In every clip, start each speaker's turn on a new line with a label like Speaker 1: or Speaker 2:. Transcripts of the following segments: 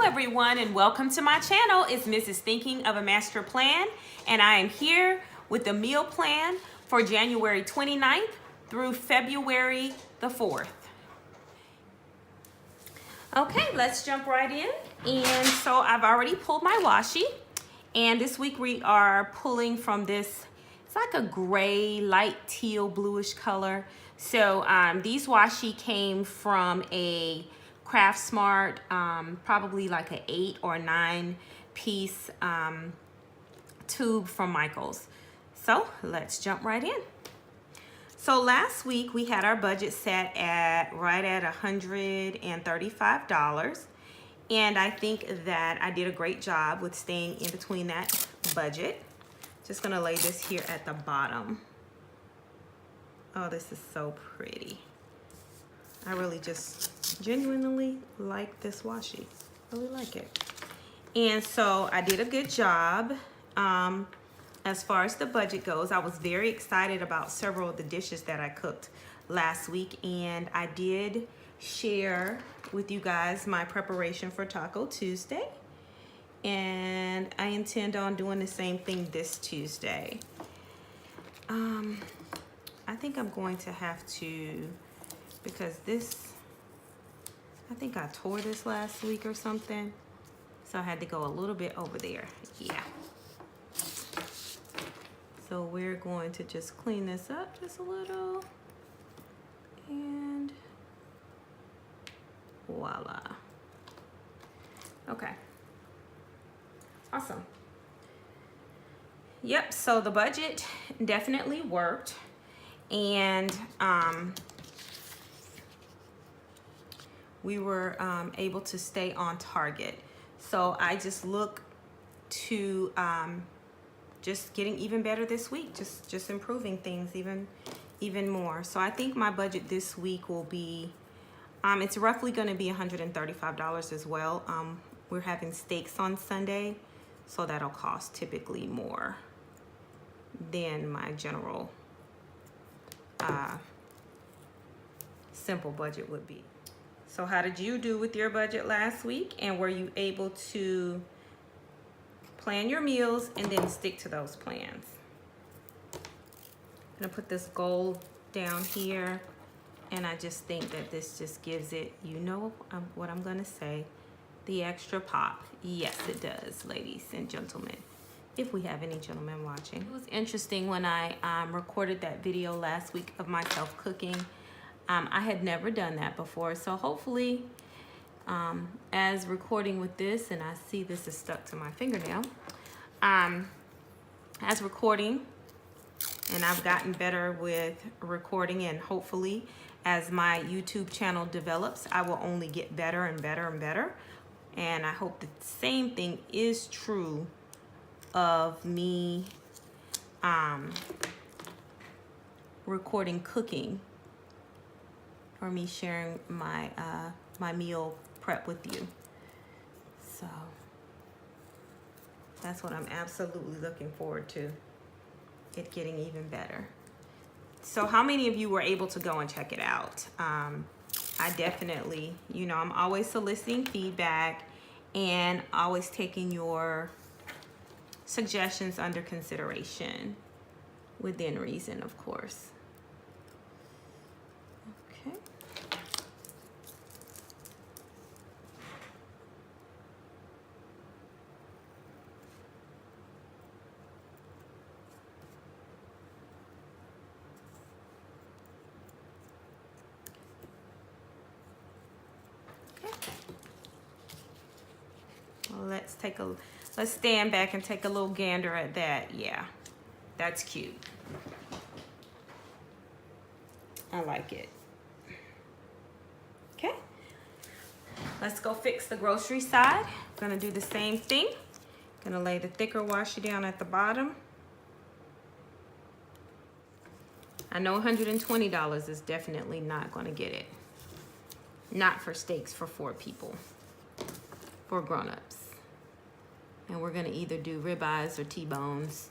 Speaker 1: everyone, and welcome to my channel. It's Mrs. Thinking of a Master Plan, and I am here with the meal plan for January 29th through February the 4th. Okay, let's jump right in. And so I've already pulled my washi, and this week we are pulling from this, it's like a gray, light teal, bluish color. So these washi came from a Craft Smart, probably like an 8 or 9 piece tube from Michaels. So let's jump right in. So last week we had our budget set at right at $135, and I think that I did a great job with staying in between that budget. Just gonna lay this here at the bottom. Oh, this is so pretty. I really just genuinely like this washi. Really like it. And so I did a good job as far as the budget goes. I was very excited about several of the dishes that I cooked last week, and I did share with you guys my preparation for Taco Tuesday. And I intend on doing the same thing this Tuesday. I think I'm going to have to, because this, I think I tore this last week or something. So I had to go a little bit over there. Yeah. So we're going to just clean this up just a little. And voila. Okay. Awesome. Yep, so the budget definitely worked. And we were able to stay on target. So I just look to just getting even better this week, just improving things even more. So I think my budget this week will be, it's roughly going to be $135 as well. We're having steaks on Sunday, so that'll cost typically more than my general simple budget would be. So how did you do with your budget last week? And were you able to plan your meals and then stick to those plans? I'm gonna put this gold down here, and I just think that this just gives it, you know what I'm gonna say, the extra pop. Yes, it does, ladies and gentlemen, if we have any gentlemen watching. It was interesting when I recorded that video last week of myself cooking. I had never done that before, so hopefully as recording with this, and I see this is stuck to my fingernail, as recording, and I've gotten better with recording, and hopefully as my YouTube channel develops, I will only get better and better and better. And I hope the same thing is true of me recording cooking, or me sharing my my meal prep with you. So that's what I'm absolutely looking forward to, it getting even better. So how many of you were able to go and check it out? I definitely, you know, I'm always soliciting feedback and always taking your suggestions under consideration, within reason, of course. Okay. Well, let's stand back and take a little gander at that. Yeah, that's cute. I like it. Okay, let's go fix the grocery side. Gonna do the same thing. Gonna lay the thicker washi down at the bottom. I know $120 is definitely not gonna get it. Not for steaks for 4 people, for grown-ups. And we're gonna either do ribeyes or T-bones.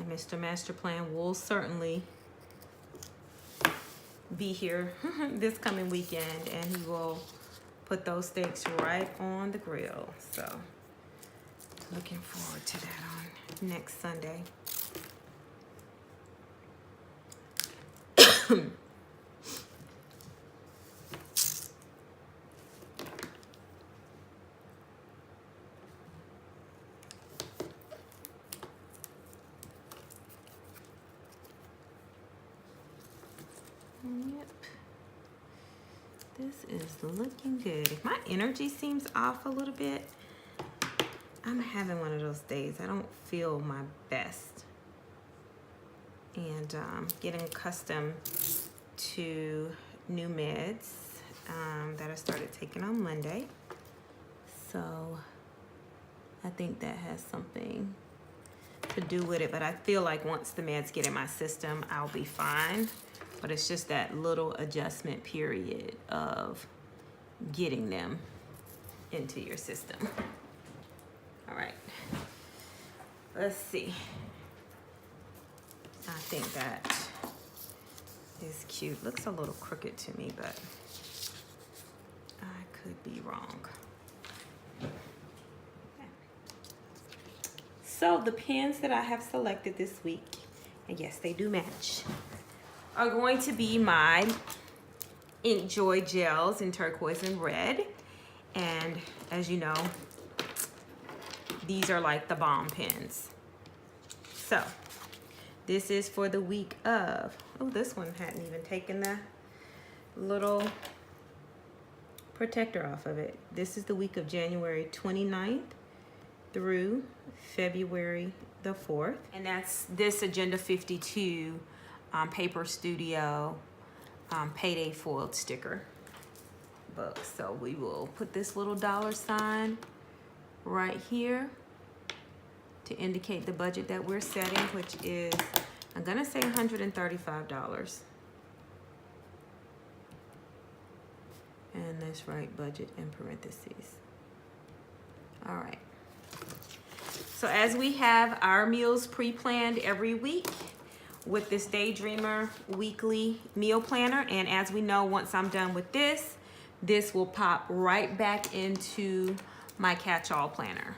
Speaker 1: And Mr. Master Plan will certainly be here this coming weekend, and he will put those steaks right on the grill. So looking forward to that on next Sunday. Yep. This is looking good. If my energy seems off a little bit, I'm having one of those days. I don't feel my best. And getting accustomed to new meds that I started taking on Monday. So I think that has something to do with it. But I feel like once the meds get in my system, I'll be fine. But it's just that little adjustment period of getting them into your system. All right, let's see. I think that is cute. Looks a little crooked to me, but I could be wrong. Okay. So the pens that I have selected this week, and yes, they do match, are going to be my InkJoy gels in turquoise and red. And as you know, these are like the bomb pens. So this is for the week of, oh, this one hadn't even taken the little protector off of it. This is the week of January 29th through February the 4th. And that's this Agenda 52 Paper Studio Payday Foiled Sticker book. So we will put this little $ right here to indicate the budget that we're setting, which is, I'm gonna say $135. And let's write budget in parentheses. All right. So as we have our meals pre-planned every week with this Daydreamer weekly meal planner, and as we know, once I'm done with this, this will pop right back into my catch-all planner.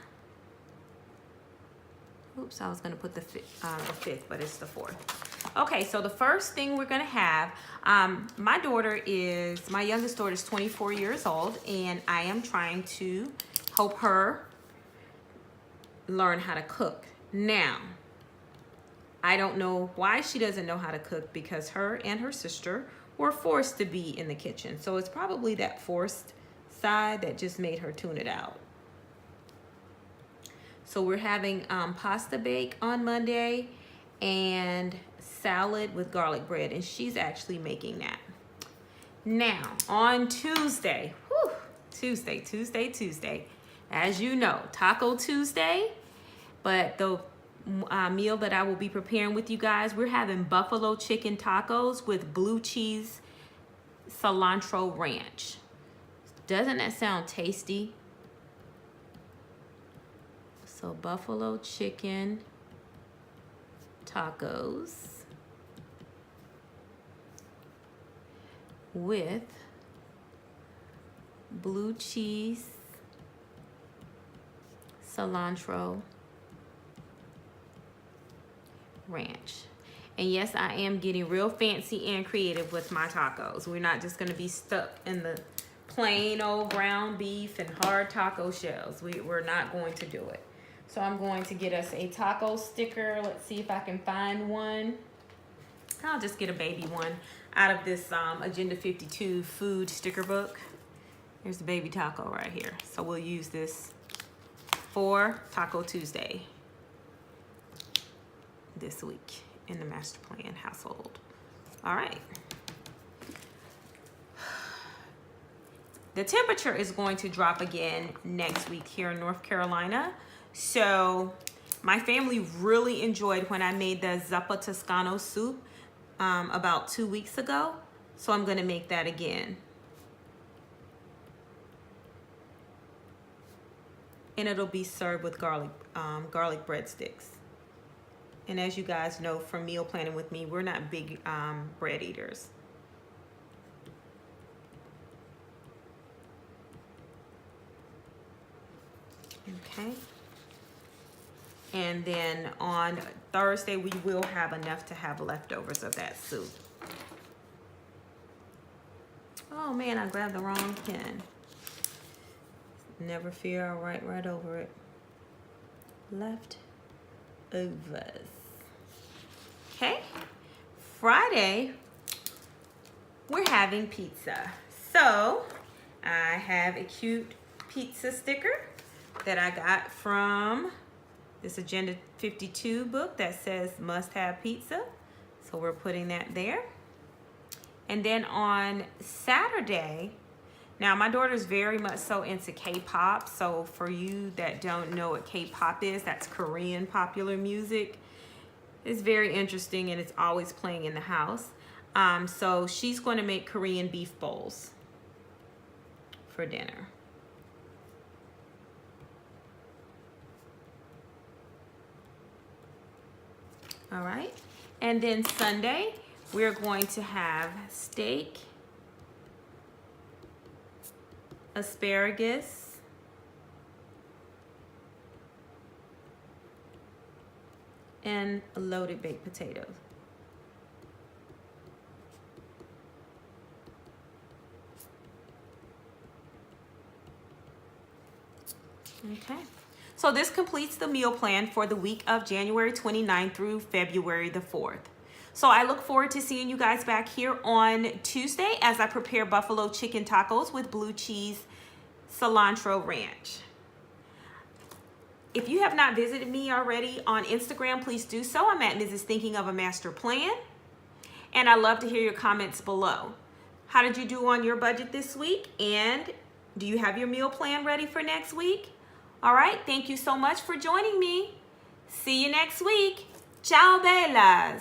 Speaker 1: Oops, I was gonna put the fifth, but it's the 4th. Okay, so the first thing we're gonna have, my youngest daughter is 24 years old, and I am trying to help her learn how to cook. Now, I don't know why she doesn't know how to cook, because her and her sister were forced to be in the kitchen. So it's probably that forced side that just made her tune it out. So we're having pasta bake on Monday and salad with garlic bread, and she's actually making that. Now, on Tuesday, Tuesday, as you know, Taco Tuesday, but the meal that I will be preparing with you guys, we're having buffalo chicken tacos with blue cheese cilantro ranch. Doesn't that sound tasty? So buffalo chicken tacos with blue cheese cilantro ranch. And yes, I am getting real fancy and creative with my tacos. We're not just gonna be stuck in the plain old ground beef and hard taco shells. We're not going to do it. So I'm going to get us a taco sticker. Let's see if I can find one. I'll just get a baby one out of this Agenda 52 food sticker book. Here's the baby taco right here. So we'll use this for Taco Tuesday this week in the Master Plan household. All right. The temperature is going to drop again next week here in North Carolina. So my family really enjoyed when I made the Zuppa Toscano soup about 2 weeks ago. So I'm gonna make that again. And it'll be served with garlic breadsticks. And as you guys know from meal planning with me, we're not big bread eaters. Okay. And then on Thursday, we will have enough to have leftovers of that soup. Oh man, I grabbed the wrong pen. Never fear, I'll write right over it. Leftovers. Okay. Friday, we're having pizza. So I have a cute pizza sticker that I got from this Agenda 52 book that says must have pizza. So we're putting that there. And then on Saturday, now my daughter's very much so into K-pop. So for you that don't know what K-pop is, that's Korean popular music. It's very interesting and it's always playing in the house. So she's going to make Korean beef bowls for dinner. All right. And then Sunday, we're going to have steak, asparagus, and loaded baked potatoes. Okay. So this completes the meal plan for the week of January 29th through February the 4th. So I look forward to seeing you guys back here on Tuesday as I prepare buffalo chicken tacos with blue cheese cilantro ranch. If you have not visited me already on Instagram, please do so. I'm at Mrs. Thinking of a Master Plan. And I love to hear your comments below. How did you do on your budget this week? And do you have your meal plan ready for next week? All right, thank you so much for joining me. See you next week. Ciao, bellas.